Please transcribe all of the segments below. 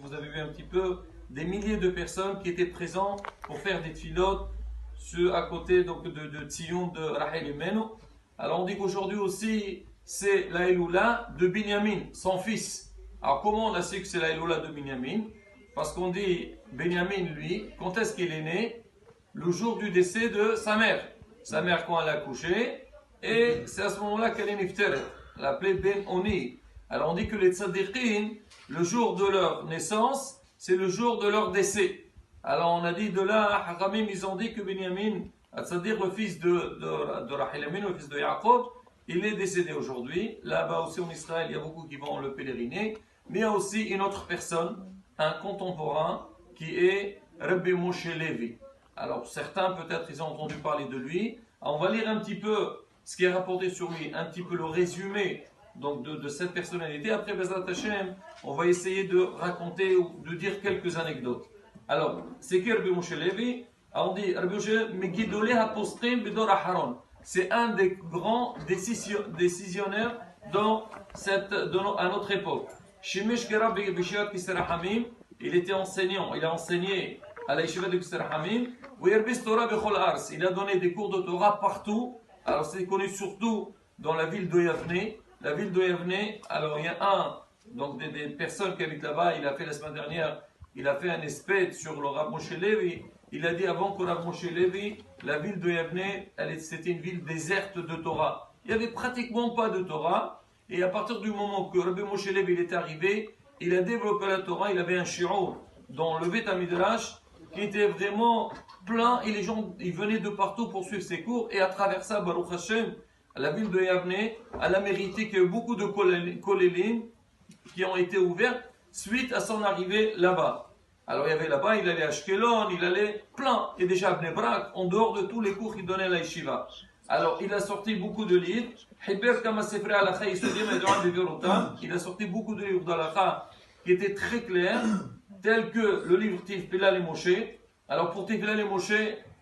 vous avez vu un petit peu, des milliers de personnes qui étaient présentes pour faire des tfilotes à côté donc, de Tzion de Rahel Imenu. Alors on dit qu'aujourd'hui aussi, c'est la Eloula de Binyamin, son fils. Alors comment on a su que c'est la Eloula de Binyamin? Parce qu'on dit, Binyamin, lui, quand est-ce qu'il est né? Le jour du décès de sa mère. Sa mère quand elle a accouché, et c'est à ce moment-là qu'elle est nifteret, l'appelée Ben Oni. Alors on dit que les tzadiqin, le jour de leur naissance, c'est le jour de leur décès. Alors on a dit de là, Hakamim, ils ont dit que Binyamin, c'est-à-dire le fils de Rahel Imenu, le fils de Yaakov, il est décédé aujourd'hui. Là-bas aussi en Israël, il y a beaucoup qui vont le pèleriner. Mais il y a aussi une autre personne, un contemporain, qui est Rabbi Moshe Levi. Alors certains peut-être ils ont entendu parler de lui. Alors, on va lire un petit peu ce qui est rapporté sur lui, un petit peu le résumé donc de cette personnalité. Après Bezrat Hashem, on va essayer de raconter ou de dire quelques anecdotes. Alors, c'est qui Rabbi Moshe Levi? On dit Rabbi Moshe Megidolé HaPostrim Bidor Aharon. C'est un des grands décisionnaires à notre époque. Shemesh Gerab Bishivat Kisera Hamim, il était enseignant, il a enseigné à la Yeshiva de Kisera Hamim. Il a donné des cours de Torah partout. Alors c'est connu surtout dans la ville de Yavne. La ville de Yavne, alors il y a donc des personnes qui habitent là-bas, il a fait la semaine dernière, il a fait un espèce sur le Rav Moshe Levi. Il a dit avant que Rav Moshe Levi, la ville de Yavne, c'était une ville déserte de Torah. Il n'y avait pratiquement pas de Torah. Et à partir du moment que Rabbi Moshe Levi est arrivé, il a développé la Torah, il avait un shi'ur dans le Beit HaMidrash qui était vraiment plein et les gens ils venaient de partout pour suivre ses cours. Et à travers ça, Baruch Hashem, la ville de Yavne, elle a mérité qu'il y ait beaucoup de kolélim qui ont été ouvertes suite à son arrivée là-bas. Alors il y avait là-bas, il allait à Ashkelon, il allait plein. Et déjà à Bnei Brak, en dehors de tous les cours qu'il donnait à la yeshiva. Alors il a sorti beaucoup de livres. Il a sorti beaucoup de livres d'Alakha qui étaient très clairs, tels que le livre Tifila les Moshe. Alors pour Tifila les Moshe,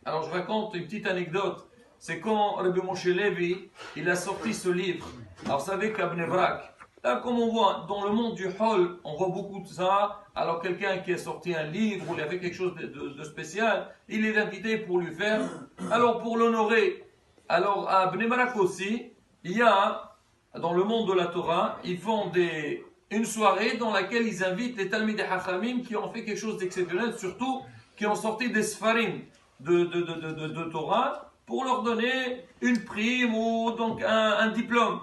alors je raconte une petite anecdote. C'est quand Rabbi Moshe Levi, il a sorti ce livre. Alors vous savez qu'à Bnei Brak, là comme on voit dans le monde du hall, on voit beaucoup de ça. Alors quelqu'un qui a sorti un livre ou il avait quelque chose de spécial, il est invité pour lui faire. Alors pour l'honorer, alors à Bnei Brak aussi, il y a, dans le monde de la Torah, ils font une soirée dans laquelle ils invitent les Talmidei Hachamim qui ont fait quelque chose d'exceptionnel, surtout qui ont sorti des Sfarim de Torah, pour leur donner une prime ou donc un diplôme.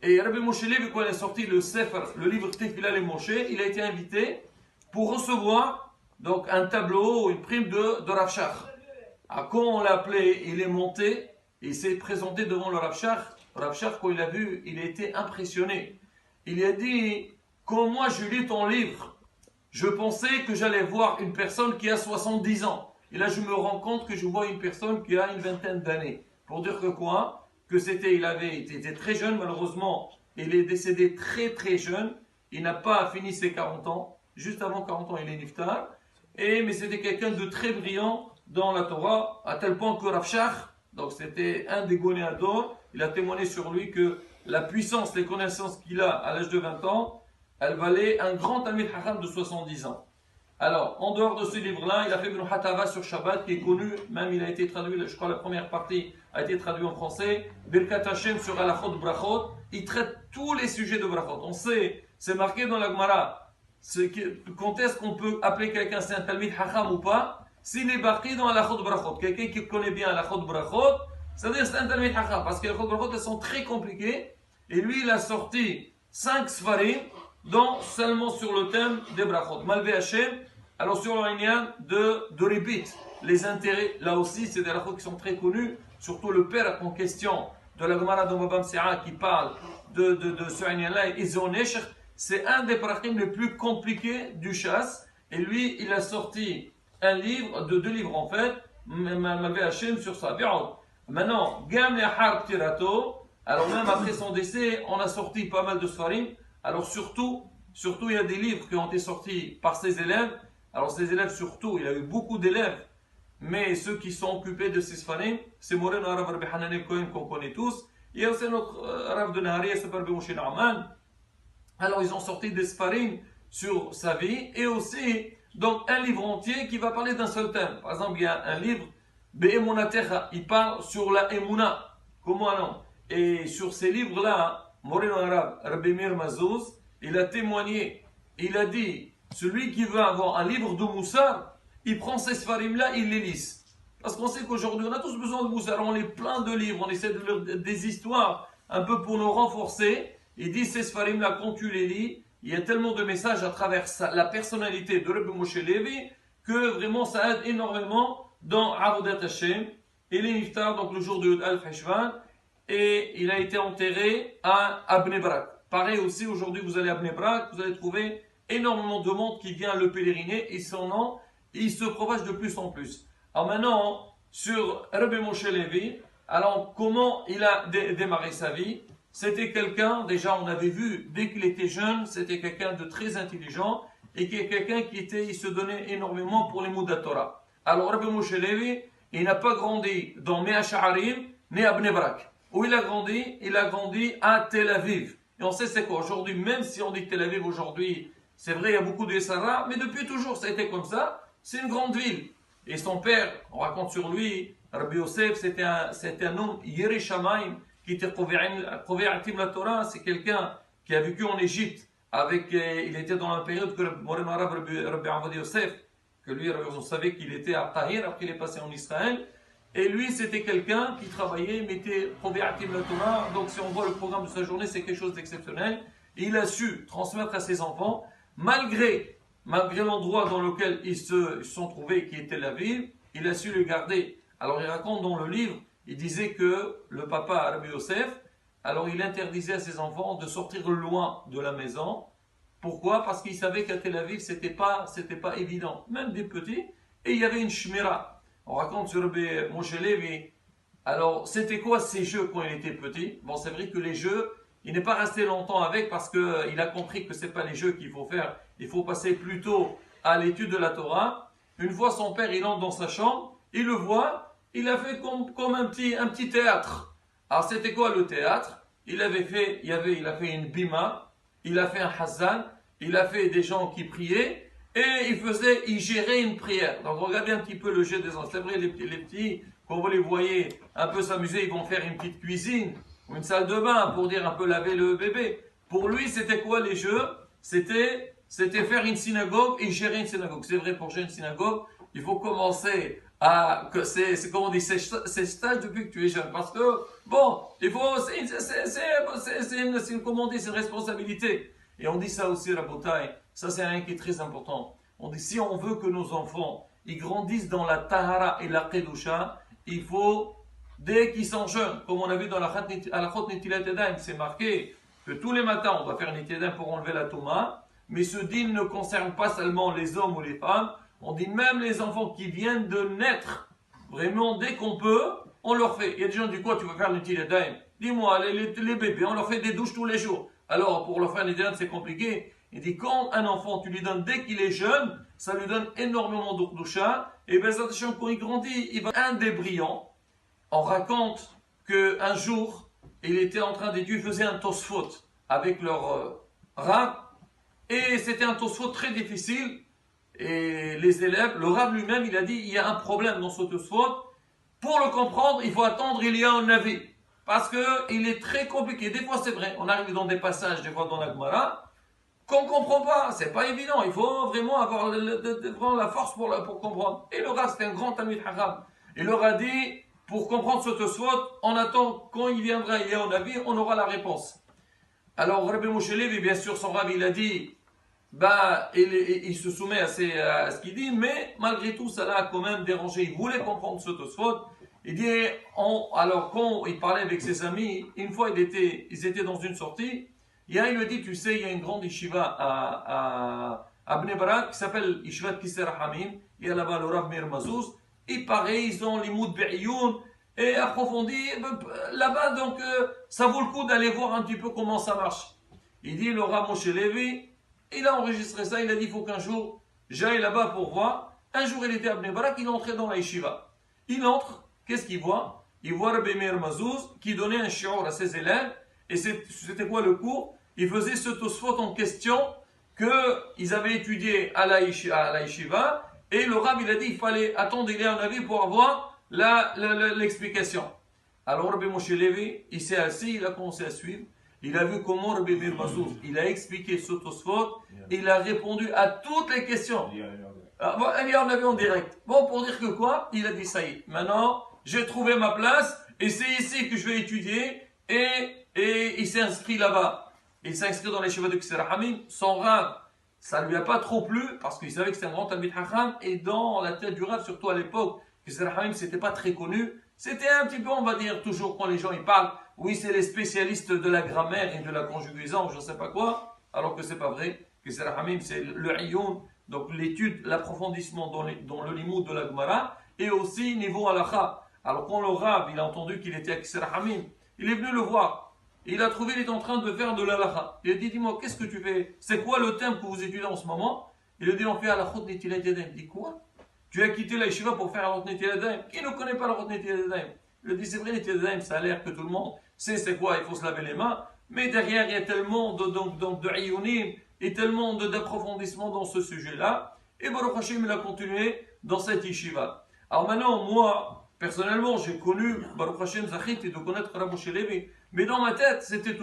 Et Rabbi Moshe Levi, quand il a sorti le Sefer, le livre Tefillah les Moshe, il a été invité pour recevoir donc un tableau, une prime de Rav Shach. Quand on l'a appelé, il est monté, il s'est présenté devant le Rav Shach. Rav Shach, quand il a vu, il a été impressionné. Il a dit, quand moi je lis ton livre, je pensais que j'allais voir une personne qui a 70 ans. Et là, je me rends compte que je vois une personne qui a une vingtaine d'années. Pour dire que quoi? Que il était très jeune, malheureusement. Il est décédé très très jeune. Il n'a pas fini ses 40 ans. Juste avant 40 ans, il est niftar. Mais c'était quelqu'un de très brillant dans la Torah, à tel point que Rav Shach, donc c'était un des gonéadors, il a témoigné sur lui que la puissance, les connaissances qu'il a à l'âge de 20 ans, elle valait un grand Talmid Hacham de 70 ans. Alors, en dehors de ce livre-là, il a fait une Hatava sur Shabbat qui est connu, même il a été traduit, je crois la première partie a été traduite en français, Birkat Hashem sur Alachot Brachot, il traite tous les sujets de Brachot. On sait, c'est marqué dans la Gemara, quand est-ce qu'on peut appeler quelqu'un c'est un Talmid Hacham ou pas? S'il est marqué dans Alachot Brachot, quelqu'un qui connaît bien Alachot Brachot, c'est-à-dire c'est un Talmid Hacham, parce que les Alachot Brachot elles sont très compliquées, et lui il a sorti 5 Sfarim, donc seulement sur le thème des Brachot. Malvé Hashem, alors sur le lien de repeat, les intérêts, là aussi c'est des Brachot qui sont très connus, surtout le père en question de la Gemara de Babam Se'a qui parle de ce lien-là, c'est un des Brachim les plus compliqués du chasse, et lui il a sorti un livre, deux livres en fait, Malvé Hashem sur ça. Maintenant, Gam le Harb Tirato, alors même après son décès, on a sorti pas mal de Sfarim. Alors surtout, il y a des livres qui ont été sortis par ses élèves. Alors ses élèves surtout, il a eu beaucoup d'élèves, mais ceux qui sont occupés de ces Sfarim, c'est Moreno Arav Rabbi Hanan el-Kohen qu'on connaît tous. Il y a aussi notre Arav de Nahariya, c'est Rabbi Moshe Naaman. Alors ils ont sorti des Sfarim sur sa vie, et aussi donc un livre entier qui va parler d'un seul thème. Par exemple, il y a un livre, Be'emunatecha, il parle sur la Emuna. Comment non? Et sur ces livres-là, Moreno Arabe, Rabbi Meir Mazouz, il a témoigné, il a dit, celui qui veut avoir un livre de Moussar, il prend ces sfarim-là, il les lit. Parce qu'on sait qu'aujourd'hui, on a tous besoin de Moussar, on lit plein de livres, on essaie de lire des histoires, un peu pour nous renforcer. Il dit, ces sfarim-là, quand tu les lis, il y a tellement de messages à travers ça, la personnalité de Rabbi Moshe Levi, que vraiment ça aide énormément dans Avodat Hashem. Il est niftar, donc le jour de Al-Heshvan, et il a été enterré à Bnei Brak. Pareil aussi, aujourd'hui vous allez à Bnei Brak, vous allez trouver énormément de monde qui vient le pèleriner, et son nom, il se propage de plus en plus. Alors maintenant, sur Rabbi Moshe Levi, alors comment il a démarré sa vie? C'était quelqu'un, déjà on avait vu, dès qu'il était jeune, c'était quelqu'un de très intelligent, et qui est quelqu'un il se donnait énormément pour les mots de la Torah. Alors Rabbi Moshe Levi, il n'a pas grandi dans Mea Sha'arim, ni à Bnei Brak. Où il a grandi à Tel Aviv. Et on sait c'est quoi aujourd'hui, même si on dit Tel Aviv aujourd'hui, c'est vrai, il y a beaucoup de Sarah, mais depuis toujours ça a été comme ça, c'est une grande ville. Et son père, on raconte sur lui, Rabbi Yosef, c'était un homme, Yeri Shamayim, qui était Kovéatim la Torah, c'est quelqu'un qui a vécu en Égypte, il était dans la période que Moreno Arabe, Rabbi Avodah Yosef, que lui, on savait qu'il était à Tahir, après il est passé en Israël. Et lui, c'était quelqu'un qui travaillait, mettait Kovéatim la Torah. Donc, si on voit le programme de sa journée, c'est quelque chose d'exceptionnel. Et il a su transmettre à ses enfants, malgré l'endroit dans lequel ils se sont trouvés, qui était la ville, il a su le garder. Alors, il raconte dans le livre, il disait que le papa, Rabbi Yosef, alors il interdisait à ses enfants de sortir loin de la maison. Pourquoi? Parce qu'il savait qu'à Tel Aviv, c'était pas évident, même des petits, et il y avait une shmira. On raconte sur Rabbi Moshe Levi. Alors, c'était quoi ces jeux quand il était petit? Bon, c'est vrai que les jeux, il n'est pas resté longtemps avec parce qu'il a compris que c'est pas les jeux qu'il faut faire. Il faut passer plutôt à l'étude de la Torah. Une fois son père, il entre dans sa chambre, il le voit, il a fait comme un petit théâtre. Alors, c'était quoi le théâtre? Il a fait une bima, il a fait un hazan, il a fait des gens qui priaient, et il gérait une prière. Donc regardez un petit peu le jeu des enfants. C'est vrai, les petits, quand vous les voyez un peu s'amuser, ils vont faire une petite cuisine, ou une salle de bain, pour dire un peu laver le bébé. Pour lui, c'était quoi les jeux? C'était faire une synagogue et gérer une synagogue. C'est vrai, pour gérer une synagogue, il faut commencer c'est comme on dit, c'est stage depuis que tu es jeune. Parce que, bon, il faut, c'est une responsabilité. Et on dit ça aussi, Rabotai, ça c'est un qui est très important. On dit, si on veut que nos enfants, ils grandissent dans la Tahara et la Kedusha, il faut, dès qu'ils sont jeunes, comme on a vu dans la Chot Netilat Yadayim, c'est marqué que tous les matins, on doit faire Netilat Yadayim pour enlever la Touma, mais ce din ne concerne pas seulement les hommes ou les femmes, on dit même les enfants qui viennent de naître, vraiment dès qu'on peut, on leur fait. Il y a des gens qui disent quoi, tu vas faire Netilat Yadayim? Dis-moi, les bébés, on leur fait des douches tous les jours. Alors, pour leur faire Netilat Yadayim, c'est compliqué. Il dit, quand un enfant, tu lui donnes dès qu'il est jeune, ça lui donne énormément d'Ukhdusha, et bien, quand il grandit, il va un des brillants. On raconte qu'un jour, il était en train d'étudier, il faisait un tosfot avec leur rab, et c'était un tosfot très difficile, et les élèves, le rab lui-même, il a dit, il y a un problème dans ce tosfot, pour le comprendre, il faut attendre, il y a un avis, parce qu'il est très compliqué. Des fois, c'est vrai, on arrive dans des passages, des fois dans la Gemara, qu'on ne comprend pas, c'est pas évident, il faut vraiment avoir la force pour comprendre. Et le rab, c'était un grand Talmid Chacham. Il leur a dit, pour comprendre ce Tosfot, on attend, quand il viendra, il y a un avis, on aura la réponse. Alors, Rabbi Moshe Levi, bien sûr, son rab, il a dit, il se soumet à ce qu'il dit, mais malgré tout, ça l'a quand même dérangé. Il voulait comprendre ce Tosfot. Il dit, alors, quand il parlait avec ses amis, une fois, ils étaient dans une sortie, il lui dit, tu sais, il y a une grande yeshiva à Bnei Brak qui s'appelle Yeshivat Kisei Rahamim. Il y a là-bas le Rav Meir Mazouz. Et pareil, ils ont les mots de Be'iyun et approfondi. Là-bas, donc, ça vaut le coup d'aller voir un petit peu comment ça marche. Il dit, le Rav Moshe Levi, il a enregistré ça. Il a dit, il faut qu'un jour, j'aille là-bas pour voir. Un jour, il était à Bnei Brak, il entrait dans la yeshiva. Il entre, qu'est-ce qu'il voit? Il voit Rabbi Meir Mazouz qui donnait un shiur à ses élèves. Et c'était quoi le cours? Il faisait ce Tosfot en question qu'ils avaient étudié à la yeshiva, et le Rav il a dit il fallait attendre il est un avis pour avoir l'explication. Alors Rabbi Moshe Levi, il s'est assis, il a commencé à suivre, il a vu comment Rabbi Meir Mazouz, il a expliqué ce Tosfot, il a répondu à toutes les questions. Il y en avait en direct. Bon, pour dire que quoi? Il a dit ça y est, maintenant j'ai trouvé ma place, et c'est ici que je vais étudier, et il s'est inscrit là-bas. Il s'est inscrit dans les cheveux de Kisser Hamim, son Rav, ça ne lui a pas trop plu, parce qu'il savait que c'était un grand Talmid Chacham, et dans la tête du Rav, surtout à l'époque, Kisser Hamim, c'était pas très connu. C'était un petit peu, on va dire, toujours quand les gens ils parlent, oui, c'est les spécialistes de la grammaire et de la conjugaison, je ne sais pas quoi, alors que c'est pas vrai. Kisser Hamim, c'est le Iyoun, donc l'étude, l'approfondissement dans le limoud de la Gemara, et aussi niveau halakha. Alors quand le Rav, il a entendu qu'il était à Kisser Hamim, il est venu le voir. Il a trouvé, il est en train de faire de l'halakha. Il a dit, dis-moi, qu'est-ce que tu fais? C'est quoi le thème que vous étudiez en ce moment? Il a dit, on fait halachot netilat yadayim. Il dit, quoi? Tu as quitté la yeshiva pour faire halachot netilat yadayim? Qui ne connaît pas halachot netilat yadayim? Il a dit, c'est vrai, netilat yadayim, ça a l'air que tout le monde sait c'est quoi, il faut se laver les mains. Mais derrière, il y a tellement de iyunim et tellement d'approfondissement dans ce sujet-là. Et Baruch Hashem, il a continué dans cette yeshiva. Alors maintenant, moi, personnellement, j'ai connu Baruch Hashem Zachit et de connaître Rabbi Moshe Levi. Mais dans ma tête, c'était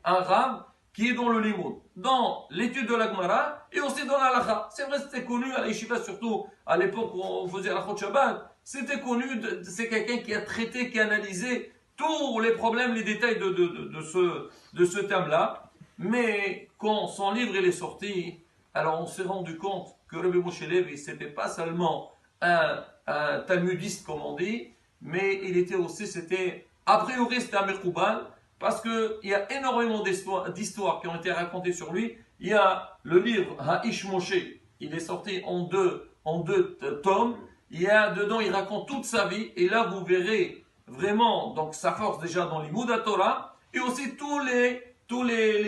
un Rav qui est dans le limoud, dans l'étude de la Gemara et aussi dans la halakha. C'est vrai, c'était connu à la yeshiva, surtout à l'époque où on faisait la halachot Shabbat. C'était connu, c'est quelqu'un qui a traité, qui a analysé tous les problèmes, les détails de ce thème-là. Mais quand son livre il est sorti, alors on s'est rendu compte que Rabbi Moshe Levi, c'était pas seulement un talmudiste, comme on dit, mais il était aussi, a priori, c'était un Mechoubal, parce qu'il y a énormément d'histoires qui ont été racontées sur lui. Il y a le livre Ha'ish Moshe, il est sorti en deux tomes. Dedans, il raconte toute sa vie, et là, vous verrez vraiment donc sa force déjà dans les Mouda Torah, et aussi tous les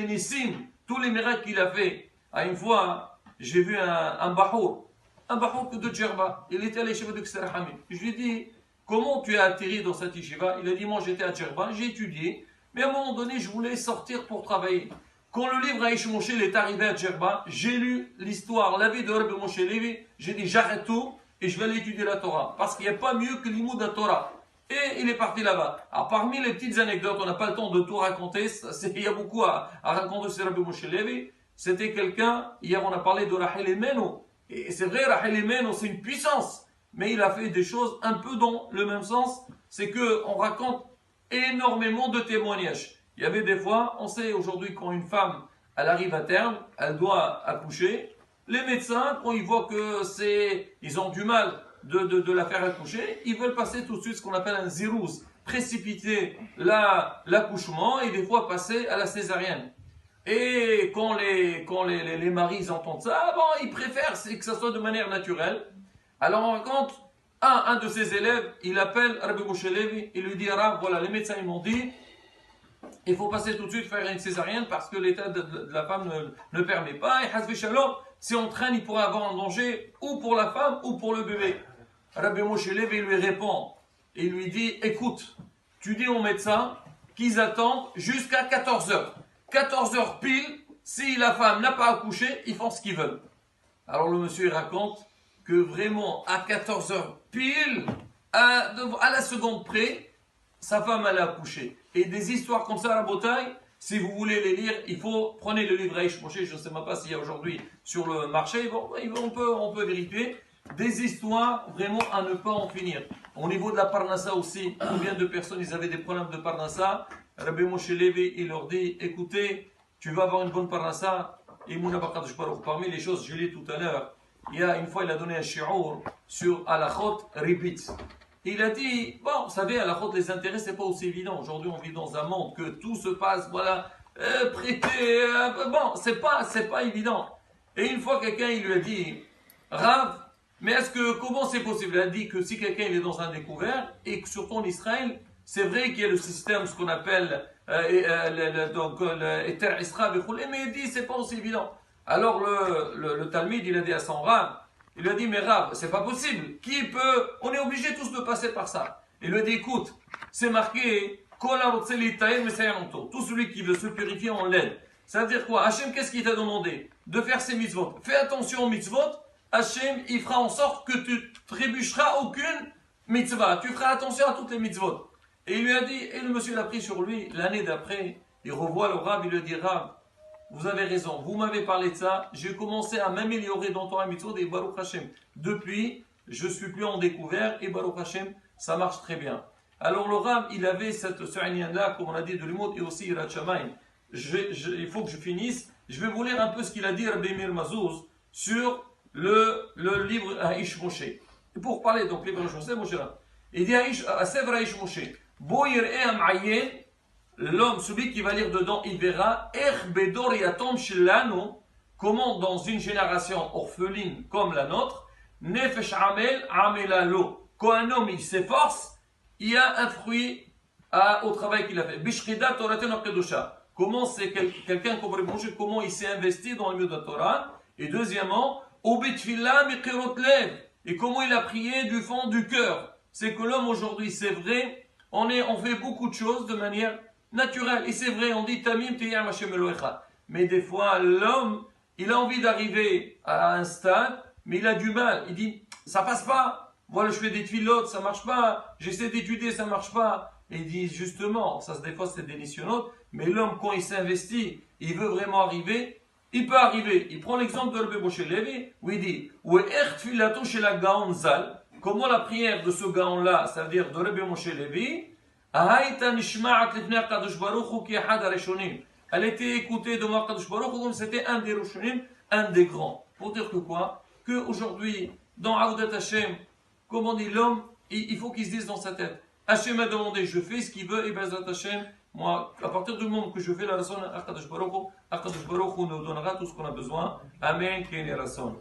Nissim, tous les miracles qu'il a fait. Une fois, j'ai vu un Bahour de Djerba, il était à l'écheva de Kisser Hamim. Je lui ai dit, comment tu as atterri dans cette yeshiva? Il a dit, moi j'étais à Djerba, j'ai étudié, mais à un moment donné, je voulais sortir pour travailler. Quand le livre Ha'ish Moshe est arrivé à Djerba, j'ai lu l'histoire, la vie de Rabbi Moshe Levi, j'ai dit, j'arrête tout et je vais aller étudier la Torah. Parce qu'il n'y a pas mieux que l'imoud de la Torah. Et il est parti là-bas. Alors parmi les petites anecdotes, on n'a pas le temps de tout raconter, il y a beaucoup à raconter sur Rabbi Moshe Levi. C'était quelqu'un, hier on a parlé de Rachel Emenu. Et c'est vrai, Rachel Emenu, c'est une puissance. Mais il a fait des choses un peu dans le même sens. C'est qu'on raconte énormément de témoignages. Il y avait des fois, on sait aujourd'hui quand une femme, elle arrive à terme, elle doit accoucher. Les médecins, quand ils voient que ils ont du mal de la faire accoucher, ils veulent passer tout de suite ce qu'on appelle un zirouz, précipiter l'accouchement et des fois passer à la césarienne. Et quand les maris entendent ça, bon, ils préfèrent que ça soit de manière naturelle. Alors on raconte, un de ses élèves, il appelle Rabbi Moshe Levi, il lui dit, Rav, voilà, les médecins ils m'ont dit, il faut passer tout de suite faire une césarienne parce que l'état de la femme ne permet pas. Et Hasbi Shalom, si on traîne, il pourrait avoir un danger ou pour la femme ou pour le bébé. Rabbi Moshe Levi lui répond, et il lui dit, écoute, tu dis aux médecins qu'ils attendent jusqu'à 14 heures. 14 heures pile, si la femme n'a pas accouché, ils font ce qu'ils veulent. Alors le monsieur il raconte que vraiment à 14 heures pile, à la seconde près, sa femme elle a accouché. Et des histoires comme ça à la bataille, si vous voulez les lire, prenez le livre Ha'ish Moshe, je ne sais même pas s'il y a aujourd'hui sur le marché, bon, on peut vérifier. Des histoires vraiment à ne pas en finir. Au niveau de la Parnassa aussi, combien de personnes ils avaient des problèmes de Parnassa? Rabbi Moshe Levi, il leur dit, écoutez, tu vas avoir une bonne Parnassa. Et parmi les choses, je l'ai tout à l'heure, une fois il a donné un shi'ur sur Alachot Ribit. Il a dit, bon, vous savez, Alachot, les intérêts, c'est pas aussi évident. Aujourd'hui, on vit dans un monde que tout se passe, voilà, prêter, bon, c'est pas évident. Et une fois, quelqu'un, il lui a dit, Rav, mais comment c'est possible? Il a dit que si quelqu'un il est dans un découvert, et que surtout en Israël, c'est vrai qu'il y a le système, ce qu'on appelle, Eter Isra, mais il dit, c'est pas aussi évident. Alors le Talmud, il a dit à son Rav, il lui a dit, mais Rav, c'est pas possible. On est obligé tous de passer par ça. Il lui a dit, écoute, c'est marqué, tout celui qui veut se purifier, on l'aide. Ça veut dire quoi? Hachem, qu'est-ce qu'il t'a demandé? De faire ses mitzvot. Fais attention aux mitzvot. Hachem, il fera en sorte que tu trébucheras aucune mitzvah. Tu feras attention à toutes les mitzvot. Et il lui a dit, et le monsieur l'a pris sur lui, l'année d'après, il revoit le Rab, il lui dit, Rab, vous avez raison, vous m'avez parlé de ça, j'ai commencé à m'améliorer dans Torah mitzvot et Baruch Hashem. Depuis, je suis plus en découvert et Baruch Hashem, ça marche très bien. Alors le Rab, il avait ce là comme on a dit, de l'humour et aussi Yirat Shamayim. Il faut que je finisse. Je vais vous lire un peu ce qu'il a dit Rabbi Meir Mazouz sur le livre Aish Moshe. Et pour parler donc livre Aish Moshe, il dit Sefer Aish Moshe, Bo yir'e ha'ma'ayen, l'homme, celui qui va lire dedans, il verra Ech bedor yatom shelanu, comment dans une génération orpheline comme la nôtre, Nefesh amel amelalo, quand un homme il s'efforce, il y a un fruit au travail qu'il a fait. Bishchida Toraten Kedusha. Comment c'est quelqu'un comme Rabbi Moshe, comment il s'est investi dans le milieu de la Torah. Et deuxièmement, Obetfila Mikirot Lev. Et comment il a prié du fond du cœur. C'est que l'homme aujourd'hui, c'est vrai, on fait beaucoup de choses de manière naturelle. Et c'est vrai, on dit Tamim Teyam Hashem Elohecha. Mais des fois, l'homme, il a envie d'arriver à un stade, mais il a du mal. Il dit, ça passe pas. Voilà, je fais des tfilotes, ça marche pas. J'essaie d'étudier, ça marche pas. Et il dit justement, ça des fois c'est des nisyonotes, mais l'homme quand il s'investit, il veut vraiment arriver, il peut arriver. Il prend l'exemple de Rabbi Moshe Levi, où il dit, comment la prière de ce Gaon-là, ça veut dire de Rabbi Moshe Levi, elle était écoutée de Kadosh Baruch Hu comme c'était un des Rishonim, un des grands. Pour dire que quoi? Que aujourd'hui, dans Avodat Hashem, comme on dit, l'homme, il faut qu'il se dise dans sa tête, Hachem m'a demandé, je fais ce qu'il veut, et Bezrat Hachem, moi, à partir du moment que je fais la raison, Akadosh Baruch Hu nous donnera tout ce qu'on a besoin. Amen, Ken Rason.